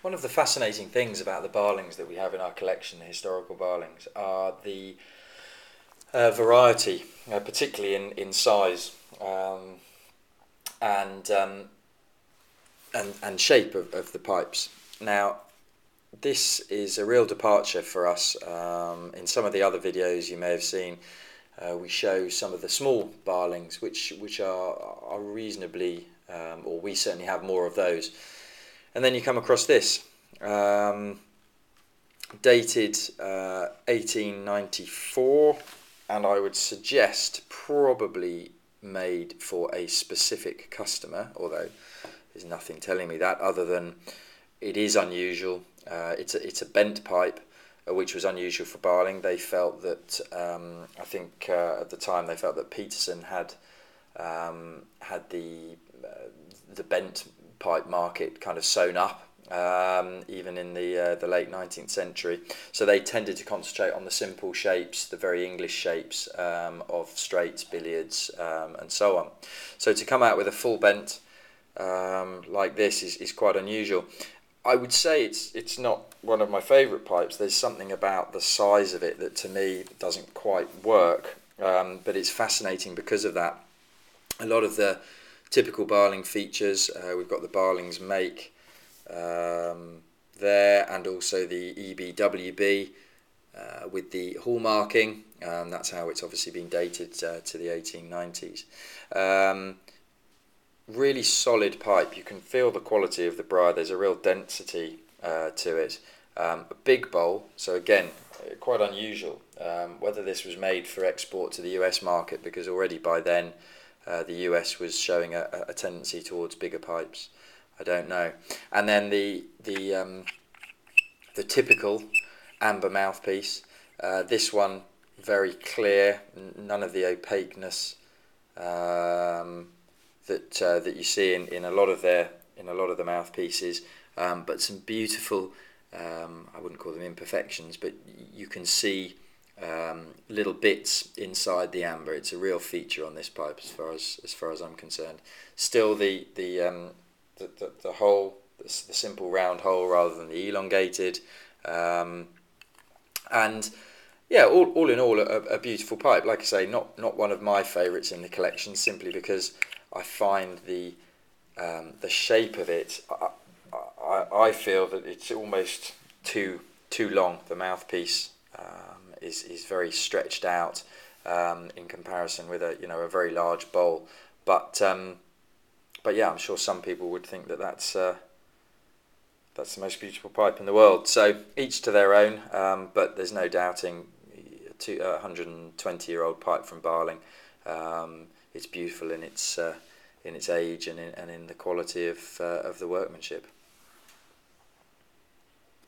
One of the fascinating things about the Barlings that we have in our collection, the historical Barlings, are the variety, particularly in size and shape of the pipes. Now, this is a real departure for us. In some of the other videos you may have seen, we show some of the small Barlings, which are reasonably, or we certainly have more of those. And then you come across this, dated 1894, and I would suggest probably made for a specific customer, although there's nothing telling me that other than it is unusual. It's a bent pipe, which was unusual for Barling. They felt that I think at the time they felt that Peterson had the bent pipe market kind of sewn up, even in the late 19th century. So they tended to concentrate on the simple shapes, the very English shapes of straights, billiards, and so on. So to come out with a full bent like this is quite unusual. I would say it's not one of my favourite pipes. There's something about the size of it that to me doesn't quite work, but it's fascinating because of that. A lot of the typical Barling features, we've got the Barling's make there, and also the EBWB with the hallmarking. That's how it's obviously been dated to the 1890s. Really solid pipe. You can feel the quality of the briar. There's a real density to it. A big bowl, so again, quite unusual. Whether this was made for export to the US market, because already by then the US was showing a tendency towards bigger pipes, I don't know. And then the typical amber mouthpiece. This one very clear, none of the opaqueness that you see in a lot of the mouthpieces, but some beautiful, I wouldn't call them imperfections, but you can see little bits inside the amber. It's a real feature on this pipe as far as I'm concerned. Still the hole, the simple round hole rather than the elongated, and yeah, all in all, a beautiful pipe. Like I say, not one of my favourites in the collection, simply because I find the shape of it. I feel that it's almost too long. The mouthpiece is very stretched out in comparison with a very large bowl. But yeah, I'm sure some people would think that that's the most beautiful pipe in the world. So each to their own. But there's no doubting, a 120-year-old pipe from Barling. It's beautiful in its age and in the quality of the workmanship.